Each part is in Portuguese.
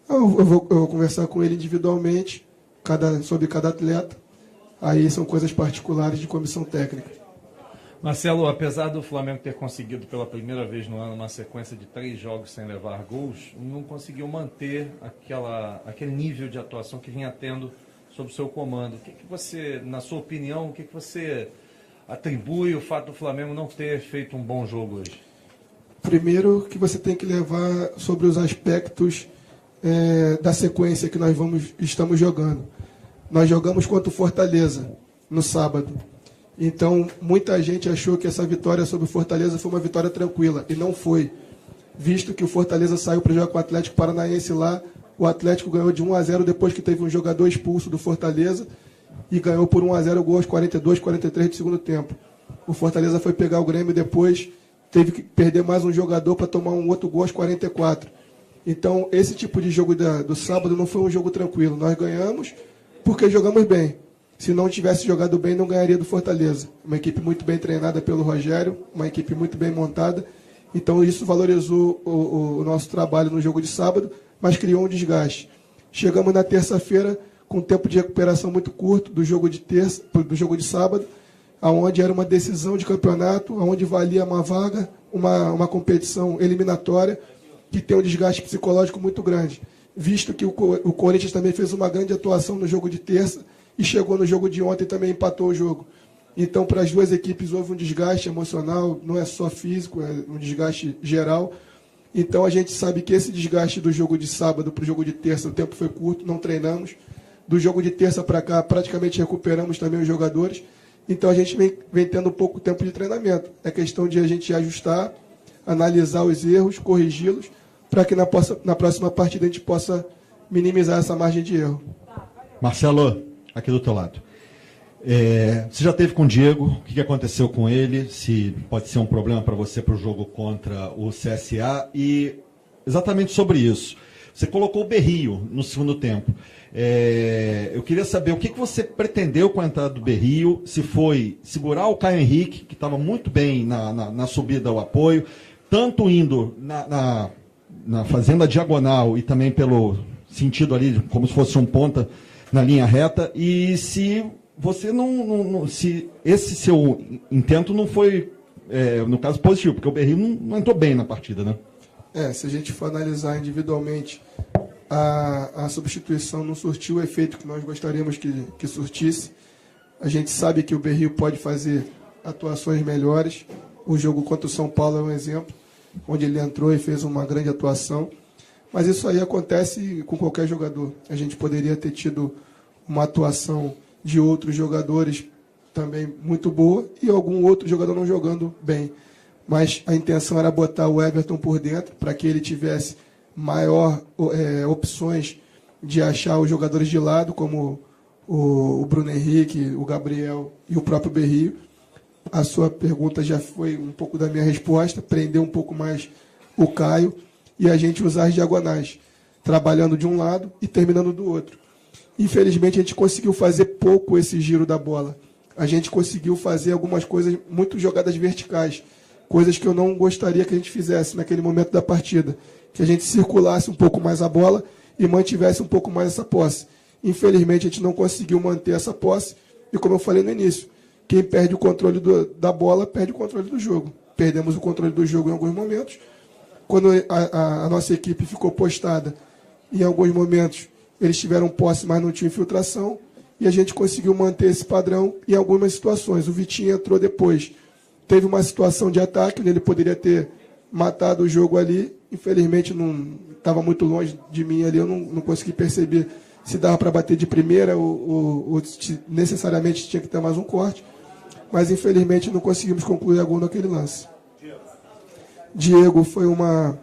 Eu vou conversar com ele individualmente, sobre cada atleta. Aí são coisas particulares de comissão técnica. Marcelo, apesar do Flamengo ter conseguido pela primeira vez no ano uma sequência de 3 jogos sem levar gols, não conseguiu manter aquele nível de atuação que vinha tendo sob o seu comando. O que você, na sua opinião, o que você atribui o fato do Flamengo não ter feito um bom jogo hoje? Primeiro que você tem que levar sobre os aspectos da sequência que nós estamos jogando. Nós jogamos contra o Fortaleza no sábado. Então, muita gente achou que essa vitória sobre o Fortaleza foi uma vitória tranquila, e não foi. Visto que o Fortaleza saiu para jogar com o Atlético Paranaense lá, o Atlético ganhou de 1-0 depois que teve um jogador expulso do Fortaleza, e ganhou por 1-0 o gol aos 42, 43 do segundo tempo. O Fortaleza foi pegar o Grêmio depois, teve que perder mais um jogador para tomar um outro gol aos 44. Então, esse tipo de jogo do sábado não foi um jogo tranquilo. Nós ganhamos porque jogamos bem. Se não tivesse jogado bem, não ganharia do Fortaleza. Uma equipe muito bem treinada pelo Rogério, uma equipe muito bem montada. Então, isso valorizou o nosso trabalho no jogo de sábado, mas criou um desgaste. Chegamos na terça-feira com um tempo de recuperação muito curto do jogo de sábado, onde era uma decisão de campeonato, onde valia uma vaga, uma competição eliminatória, que tem um desgaste psicológico muito grande. Visto que o Corinthians também fez uma grande atuação no jogo de terça, e chegou no jogo de ontem e também empatou o jogo. Então, para as duas equipes houve um desgaste emocional, não é só físico, é um desgaste geral. Então, a gente sabe que esse desgaste do jogo de sábado para o jogo de terça, o tempo foi curto, não treinamos. Do jogo de terça para cá, praticamente recuperamos também os jogadores. Então, a gente vem tendo pouco tempo de treinamento. É questão de a gente ajustar, analisar os erros, corrigi-los, para que na próxima partida a gente possa minimizar essa margem de erro. Marcelo, aqui do teu lado. Você já teve com o Diego, o que aconteceu com ele, se pode ser um problema para você para o jogo contra o CSA, e exatamente sobre isso. Você colocou o Berrio no segundo tempo. Eu queria saber o que você pretendeu com a entrada do Berrio, se foi segurar o Caio Henrique, que estava muito bem na subida ao apoio, tanto indo na fazenda diagonal e também pelo sentido ali, como se fosse um ponta na linha reta, e se você se esse seu intento não foi, no caso, positivo, porque o Berrio não entrou bem na partida, né? Se a gente for analisar individualmente, a substituição não surtiu o efeito que nós gostaríamos que surtisse. A gente sabe que o Berrio pode fazer atuações melhores. O jogo contra o São Paulo é um exemplo, onde ele entrou e fez uma grande atuação. Mas isso aí acontece com qualquer jogador. A gente poderia ter tido uma atuação de outros jogadores também muito boa e algum outro jogador não jogando bem. Mas a intenção era botar o Everton por dentro para que ele tivesse maior opções de achar os jogadores de lado, como o Bruno Henrique, o Gabriel e o próprio Berrio. A sua pergunta já foi um pouco da minha resposta, prender um pouco mais o Caio e a gente usar as diagonais, trabalhando de um lado e terminando do outro. Infelizmente, a gente conseguiu fazer pouco esse giro da bola. A gente conseguiu fazer algumas coisas, muito jogadas verticais, coisas que eu não gostaria que a gente fizesse naquele momento da partida, que a gente circulasse um pouco mais a bola e mantivesse um pouco mais essa posse. Infelizmente, a gente não conseguiu manter essa posse e, como eu falei no início, quem perde o controle da bola perde o controle do jogo. Perdemos o controle do jogo em alguns momentos. Quando a nossa equipe ficou postada, em alguns momentos eles tiveram posse, mas não tinha infiltração, e a gente conseguiu manter esse padrão em algumas situações. O Vitinho entrou depois. Teve uma situação de ataque, onde ele poderia ter matado o jogo ali. Infelizmente, não estava muito longe de mim ali, eu não consegui perceber se dava para bater de primeira ou necessariamente tinha que ter mais um corte. Mas, infelizmente, não conseguimos concluir a gol naquele lance. Diego foi uma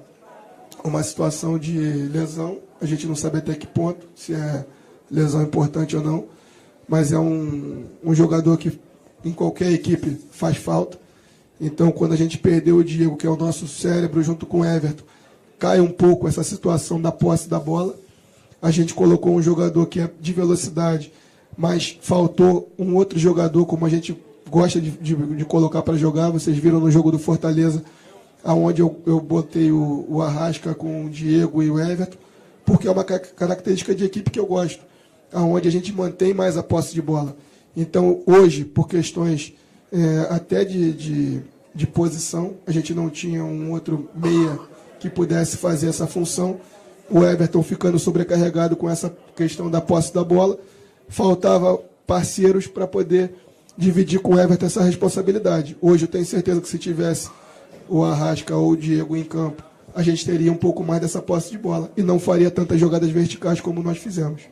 situação de lesão. A gente não sabe até que ponto, se é lesão importante ou não. Mas é um jogador que, em qualquer equipe, faz falta. Então, quando a gente perdeu o Diego, que é o nosso cérebro, junto com o Everton, cai um pouco essa situação da posse da bola. A gente colocou um jogador que é de velocidade, mas faltou um outro jogador, como a gente gosta de colocar para jogar. Vocês viram no jogo do Fortaleza, aonde eu botei o Arrasca com o Diego e o Everton, porque é uma característica de equipe que eu gosto, aonde a gente mantém mais a posse de bola. Então, hoje, por questões até de posição, a gente não tinha um outro meia que pudesse fazer essa função. O Everton ficando sobrecarregado com essa questão da posse da bola, faltava parceiros para poder dividir com o Everton essa responsabilidade. Hoje eu tenho certeza que se tivesse o Arrasca ou o Diego em campo, a gente teria um pouco mais dessa posse de bola e não faria tantas jogadas verticais como nós fizemos.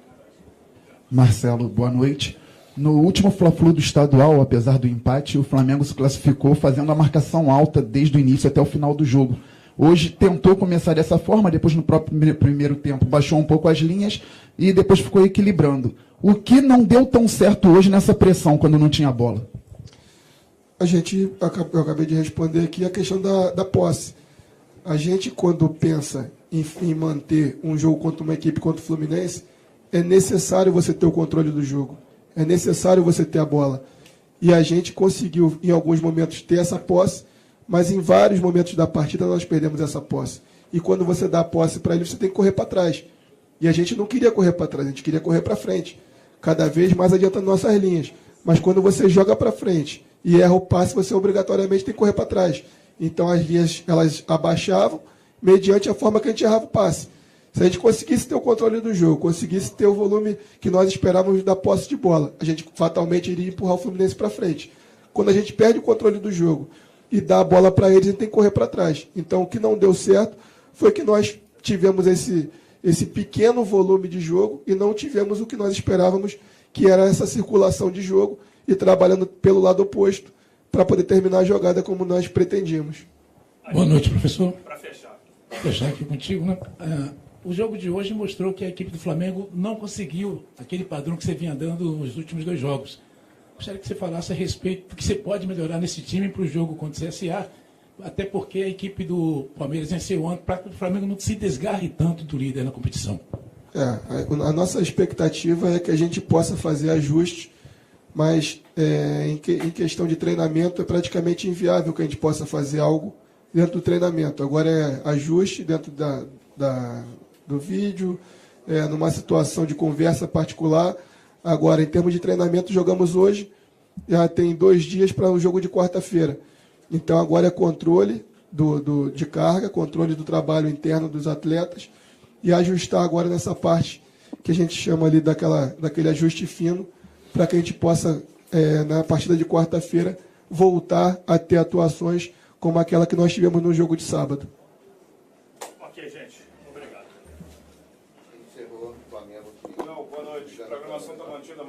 Marcelo, boa noite. No último Fla-Flu do estadual, apesar do empate, o Flamengo se classificou fazendo a marcação alta desde o início até o final do jogo. Hoje tentou começar dessa forma, depois no próprio primeiro tempo baixou um pouco as linhas e depois ficou equilibrando. O que não deu tão certo hoje nessa pressão quando não tinha bola? Eu acabei de responder aqui a questão da posse. A gente, quando pensa em manter um jogo contra uma equipe contra o Fluminense, é necessário você ter o controle do jogo. É necessário você ter a bola. E a gente conseguiu, em alguns momentos, ter essa posse, mas em vários momentos da partida nós perdemos essa posse. E quando você dá a posse para ele, você tem que correr para trás. E a gente não queria correr para trás, a gente queria correr para frente. Cada vez mais adiantando nossas linhas. Mas quando você joga para frente e erra o passe, você obrigatoriamente tem que correr para trás. Então as linhas elas abaixavam mediante a forma que a gente errava o passe. Se a gente conseguisse ter o controle do jogo, conseguisse ter o volume que nós esperávamos da posse de bola, a gente fatalmente iria empurrar o Fluminense para frente. Quando a gente perde o controle do jogo e dá a bola para eles, a gente tem que correr para trás. Então o que não deu certo foi que nós tivemos esse pequeno volume de jogo e não tivemos o que nós esperávamos, que era essa circulação de jogo e trabalhando pelo lado oposto para poder terminar a jogada como nós pretendíamos. Boa noite, professor. Para fechar. Fechar aqui contigo, né? O jogo de hoje mostrou que a equipe do Flamengo não conseguiu aquele padrão que você vinha dando nos últimos 2 jogos. Gostaria que você falasse a respeito do que você pode melhorar nesse time para o jogo contra o CSA, até porque a equipe do Palmeiras venceu ontem, para que o Flamengo não se desgarre tanto do líder na competição. A nossa expectativa é que a gente possa fazer ajustes, mas em questão de treinamento é praticamente inviável que a gente possa fazer algo dentro do treinamento. Agora é ajuste dentro do vídeo, numa situação de conversa particular. Agora, em termos de treinamento, jogamos hoje, já tem 2 dias para o jogo de quarta-feira. Então, agora é controle de carga, controle do trabalho interno dos atletas e ajustar agora nessa parte que a gente chama ali daquele ajuste fino, para que a gente possa, na partida de quarta-feira, voltar a ter atuações como aquela que nós tivemos no jogo de sábado. Ok, gente. Obrigado. Encerrou o Flamengo. Não, boa noite. A programação está mantida.